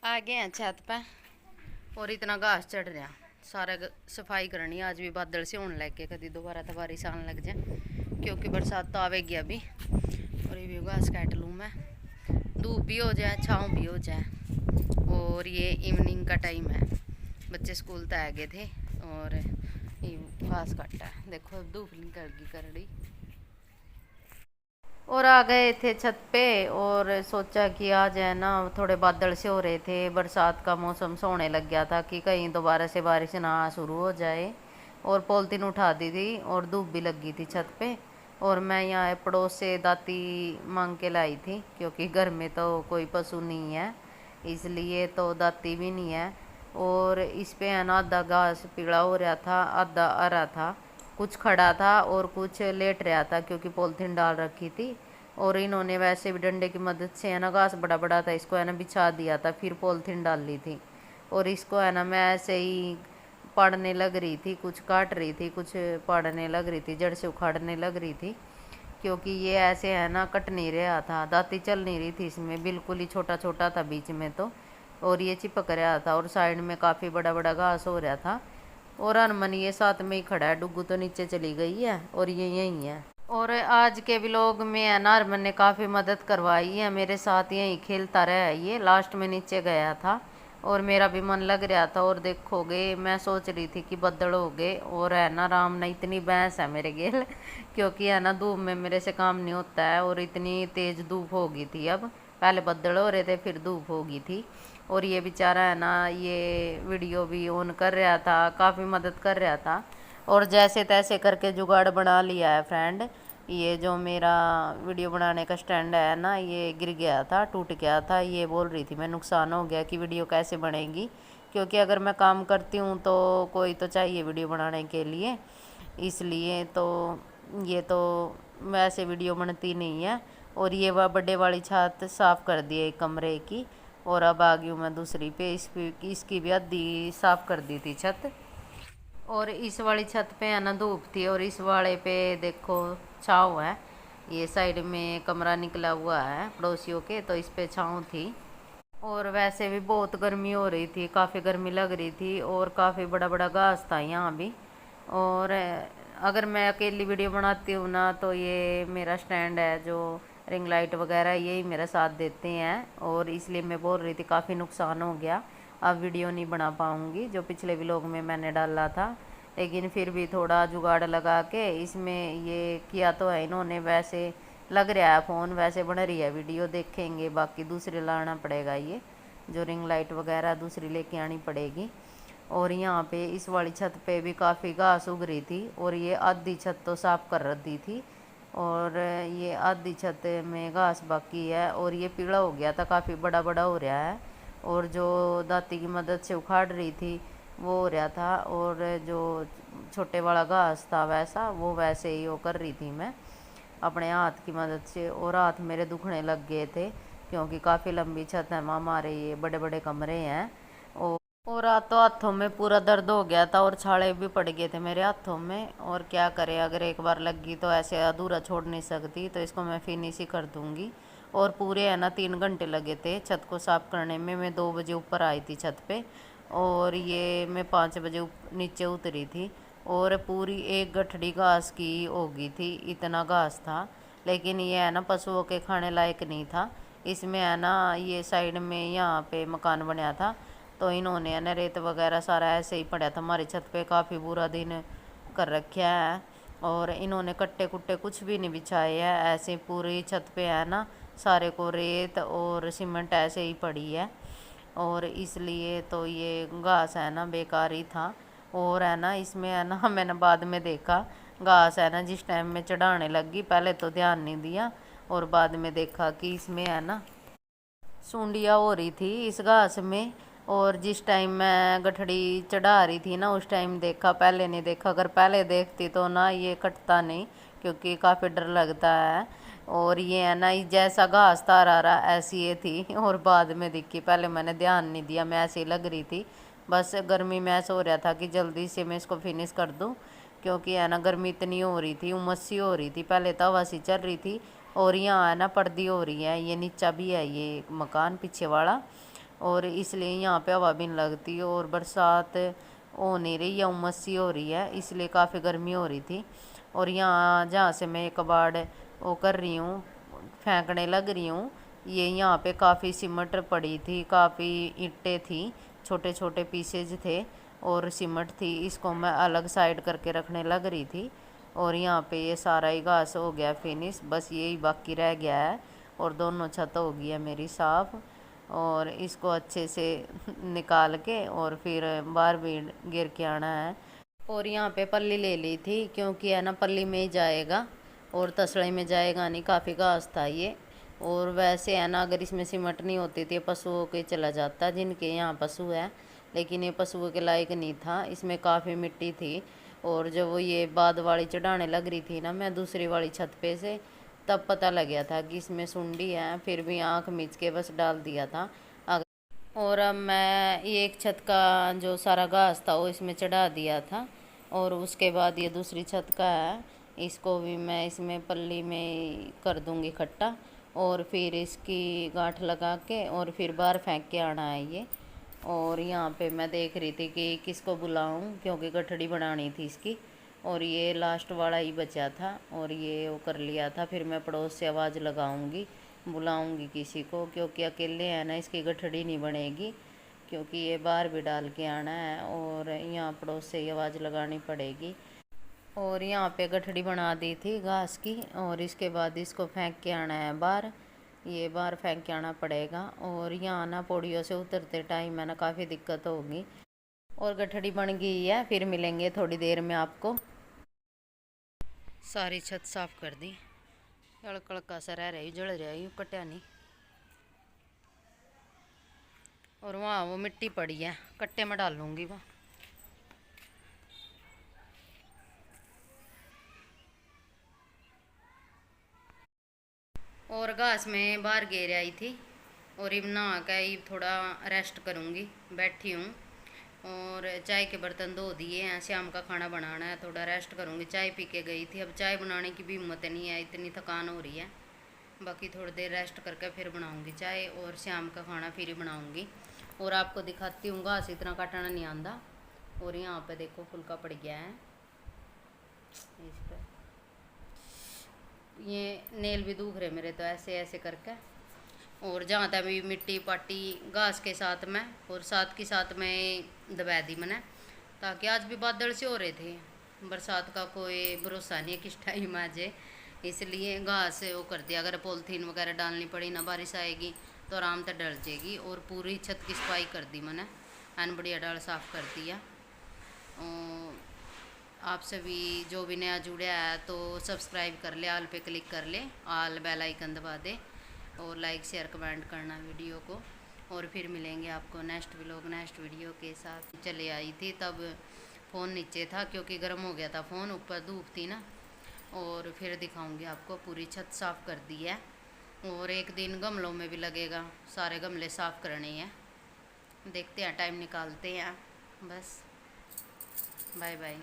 आ गए हैं छत पे और इतना घास चढ़ रहा। सारा सफाई करनी आज भी बादल से होने लग गए, कभी दोबारा तो बारिश आने लग जाए क्योंकि बरसात तो आवेगी अभी। और ये भी घास काट लूँ मैं, धूप भी हो जाए छाँव भी हो जाए। और ये इवनिंग का टाइम है, बच्चे स्कूल तो आ गए थे और ये घास काटा है। देखो धूप निकल गई कर रही। और आ गए थे छत पे और सोचा कि आज है ना थोड़े बादल से हो रहे थे, बरसात का मौसम से होने लग गया था कि कहीं दोबारा से बारिश ना शुरू हो जाए। और पॉलिथीन उठा दी थी और धूप भी लग गई थी छत पे। और मैं यहाँ पड़ोस से दाती मांग के लाई थी क्योंकि घर में तो कोई पशु नहीं है, इसलिए तो दाती भी नहीं है। और इस पे है ना आधा घास पीला हो रहा था, आधा हरा था, कुछ खड़ा था और कुछ लेट रहा था क्योंकि पॉलिथीन डाल रखी थी। और इन्होंने वैसे भी डंडे की मदद से है ना घास बड़ा बड़ा था, इसको है ना बिछा दिया था, फिर पॉलिथीन डाल ली थी। और इसको है ना मैं ऐसे ही पाड़ने लग रही थी, कुछ काट रही थी, कुछ पाड़ने लग रही थी, जड़ से उखाड़ने लग रही थी क्योंकि ये ऐसे है ना कट नहीं रहा था, दाती चल नहीं रही थी इसमें, बिल्कुल ही छोटा छोटा था बीच में तो। और ये चिपक रहा था और साइड में काफ़ी बड़ा बड़ा घास हो रहा था। और अनमन ये साथ में ही खड़ा है, डुगू तो नीचे चली गई है और ये यहीं है। और आज के व्लॉग में है ना अरमान ने काफ़ी मदद करवाई है, मेरे साथ यहीं खेलता रहा है। ये लास्ट में नीचे गया था और मेरा भी मन लग रहा था। और देखोगे मैं सोच रही थी कि बदल हो गए और है ना राम ने इतनी भैंस है मेरे गेल क्योंकि है ना धूप में मेरे से काम नहीं होता है और इतनी तेज़ धूप हो गई थी। अब पहले बदल हो रहे थे फिर धूप हो गई थी। और ये बेचारा है ना ये वीडियो भी ऑन कर रहा था, काफ़ी मदद कर रहा था। और जैसे तैसे करके जुगाड़ बना लिया है फ्रेंड। ये जो मेरा वीडियो बनाने का स्टैंड है ना ये गिर गया था, टूट गया था। ये बोल रही थी मैं नुकसान हो गया कि वीडियो कैसे बनेगी, क्योंकि अगर मैं काम करती हूँ तो कोई तो चाहिए वीडियो बनाने के लिए, इसलिए तो ये तो वैसे वीडियो बनती नहीं है। और ये वह बर्थडे वाली छत साफ़ कर दी है एक कमरे की। और अब आ गई हूँ मैं दूसरी पे, इसकी भी आधी साफ़ कर दी थी छत। और इस वाली छत पे है ना धूप थी और इस वाले पे देखो छाँव है। ये साइड में कमरा निकला हुआ है पड़ोसियों के, तो इस पे छाँव थी। और वैसे भी बहुत गर्मी हो रही थी, काफ़ी गर्मी लग रही थी और काफ़ी बड़ा बड़ा घास था यहाँ भी। और अगर मैं अकेली वीडियो बनाती हूँ ना तो ये मेरा स्टैंड है जो रिंग लाइट वगैरह यही मेरा साथ देते हैं, और इसलिए मैं बोल रही थी काफ़ी नुकसान हो गया, अब वीडियो नहीं बना पाऊँगी जो पिछले व्लॉग में मैंने डाला था। लेकिन फिर भी थोड़ा जुगाड़ लगा के इसमें ये किया तो है इन्होंने। वैसे लग रहा है फ़ोन, वैसे बन रही है वीडियो, देखेंगे बाकी दूसरी लाना पड़ेगा, ये जो रिंग लाइट वगैरह दूसरी लेके आनी पड़ेगी। और यहाँ पे इस वाली छत पे भी काफ़ी घास उग रही थी और ये आधी छत तो साफ़ कर दी थी और ये आधी छत में घास बाकी है। और ये पीला हो गया था, काफ़ी बड़ा बड़ा हो रहा है। और जो दाती की मदद से उखाड़ रही थी वो हो रहा था, और जो छोटे वाला घास था वैसा वो वैसे ही वो कर रही थी मैं अपने हाथ की मदद से। और हाथ मेरे दुखने लग गए थे क्योंकि काफ़ी लंबी छत है, हमारे ये बड़े बड़े कमरे हैं। और तो हाथों में पूरा दर्द हो गया था और छाले भी पड़ गए थे मेरे हाथों में। और क्या करें, अगर एक बार लगी तो ऐसे अधूरा छोड़ नहीं सकती, तो इसको मैं फिनिश ही कर दूंगी। और पूरे है ना 3 घंटे लगे थे छत को साफ़ करने में। मैं 2 बजे ऊपर आई थी छत पे और ये मैं 5 बजे नीचे उतरी थी। और पूरी एक गठड़ी घास की हो गई थी, इतना घास था। लेकिन ये है ना पशुओं के खाने लायक नहीं था। इसमें है ना ये साइड में यहाँ पे मकान बनाया था तो इन्होंने है ना रेत वगैरह सारा ऐसे ही पड़ा था हमारी छत पे, काफ़ी बुरा दिन कर रखा है। और इन्होंने कट्टे कुट्टे कुछ भी नहीं बिछाए हैं, ऐसे पूरी छत पे है ना सारे को रेत और सीमेंट ऐसे ही पड़ी है। और इसलिए तो ये घास है ना बेकार ही था। और है ना इसमें है ना मैंने बाद में देखा घास है ना जिस टाइम में चढ़ाने लगी पहले तो ध्यान नहीं दिया, और बाद में देखा कि इसमें है ना सूंडियाँ हो रही थी इस घास में। और जिस टाइम मैं गठड़ी चढ़ा रही थी ना उस टाइम देखा, पहले नहीं देखा। अगर पहले देखती तो ना ये कटता नहीं क्योंकि काफ़ी डर लगता है। और ये है ना जैसा घास तार आ रहा ऐसी ये थी और बाद में दिखी, पहले मैंने ध्यान नहीं दिया, मैं ऐसी लग रही थी। बस गर्मी में ऐसा हो रहा था कि जल्दी से मैं इसको फिनिश कर दूं क्योंकि है ना गर्मी इतनी हो रही थी, उमस सी हो रही थी। पहले तो हवा सी चल रही थी और यहाँ है ना पर्दी हो रही है, ये नीचा भी है ये मकान पीछे वाला। और इसलिए यहाँ पे हवा भी नहीं लगती। और बरसात हो नहीं रही या उमस सी हो रही है, इसलिए काफ़ी गर्मी हो रही थी। और यहाँ जहाँ से मैं कबाड़ वो कर रही हूँ, फेंकने लग रही हूँ, ये यहाँ पे काफ़ी सीमेंट पड़ी थी, काफ़ी ईंटें थी, छोटे छोटे पीसेज थे और सीमेंट थी। इसको मैं अलग साइड करके रखने लग रही थी। और यहाँ पे ये सारा ही घास हो गया फिनिश, बस यही बाकी रह गया है। और दोनों छत हो गई है मेरी साफ़। और इसको अच्छे से निकाल के और फिर बाहर भी गिर के आना है। और यहाँ पे पल्ली ले ली थी, क्योंकि है ना पल्ली में ही जाएगा और तसड़े में जाएगा नहीं, काफ़ी घास था ये। और वैसे है ना, अगर इसमें सीमेंट नहीं होती थी पशुओं के चला जाता, जिनके यहाँ पशु है, लेकिन ये पशुओं के लायक नहीं था, इसमें काफ़ी मिट्टी थी। और जब वो ये बाद वाली चढ़ाने लग रही थी ना मैं दूसरी वाली छत पे से, तब पता लग गया था कि इसमें सुंडी है। फिर भी आँख मीच के बस डाल दिया था। और अब मैं ये एक छत का जो सारा घास था वो इसमें चढ़ा दिया था। और उसके बाद ये दूसरी छत का है, इसको भी मैं इसमें पल्ली में कर दूंगी इकट्ठा। और फिर इसकी गांठ लगा के और फिर बाहर फेंक के आना है ये। और यहाँ पे मैं देख रही थी कि किसको बुलाऊं, क्योंकि गठड़ी बनानी थी इसकी। और ये लास्ट वाला ही बचा था और ये वो कर लिया था। फिर मैं पड़ोस से आवाज़ लगाऊंगी, बुलाऊंगी किसी को, क्योंकि अकेले है ना इसकी गठड़ी नहीं बनेगी, क्योंकि ये बाहर भी डाल के आना है और यहाँ पड़ोस से ही आवाज़ लगानी पड़ेगी। और यहाँ पे गठड़ी बना दी थी घास की। और इसके बाद इसको फेंक के आना है बाहर, ये बाहर फेंक के आना पड़ेगा। और यहाँ ना पौड़ियों से उतरते टाइम है ना काफ़ी दिक्कत होगी। और गठड़ी बन गई है, फिर मिलेंगे थोड़ी देर में आपको। सारी छत साफ कर दी, कड़का सा रह रही, जल रहा यूँ कटा नहीं। और वहाँ वो मिट्टी पड़ी है, कट्टे में डाल लूँगी वहाँ। और घास में बाहर घेर आई थी और अब नहा के थोड़ा रेस्ट करूँगी, बैठी हूँ। और चाय के बर्तन धो दिए हैं, शाम का खाना बनाना है, थोड़ा रेस्ट करूँगी। चाय पी के गई थी, अब चाय बनाने की भी हिम्मत नहीं है, इतनी थकान हो रही है। बाकी थोड़ी देर रेस्ट करके फिर बनाऊँगी चाय और शाम का खाना फिर ही बनाऊँगी। और आपको दिखाती हूँ, घास इतना काटना नहीं आंदा। और यहाँ पे देखो फुल्का पड़ गया है इस पर, ये नेल भी दुख रहे मेरे तो ऐसे ऐसे करके। और जहाँ तक भी मिट्टी पाटी घास के साथ में और साथ के साथ में दबा दी मैंने, ताकि आज भी बादल से हो रहे थे, बरसात का कोई भरोसा नहीं है किस टाइम आ जाए, इसलिए घास वो कर दिया। अगर पॉलीथीन वगैरह डालनी पड़ी ना, बारिश आएगी तो आराम से डल जाएगी। और पूरी छत की सफाई कर दी मैंने, एन बढ़िया डाल साफ़ कर दिया। आप सभी जो भी नया जुड़ा है तो सब्सक्राइब कर ले, आल पे क्लिक कर ले, आल बेल आइकन दबा दे और लाइक शेयर कमेंट करना वीडियो को। और फिर मिलेंगे आपको नेक्स्ट व्लॉग नेक्स्ट वीडियो के साथ। चले आई थी तब फ़ोन नीचे था, क्योंकि गर्म हो गया था फ़ोन, ऊपर धूप थी ना। और फिर दिखाऊंगी आपको, पूरी छत साफ़ कर दी है। और एक दिन गमलों में भी लगेगा, सारे गमले साफ़ करने हैं, देखते हैं टाइम निकालते हैं। बस बाय बाय।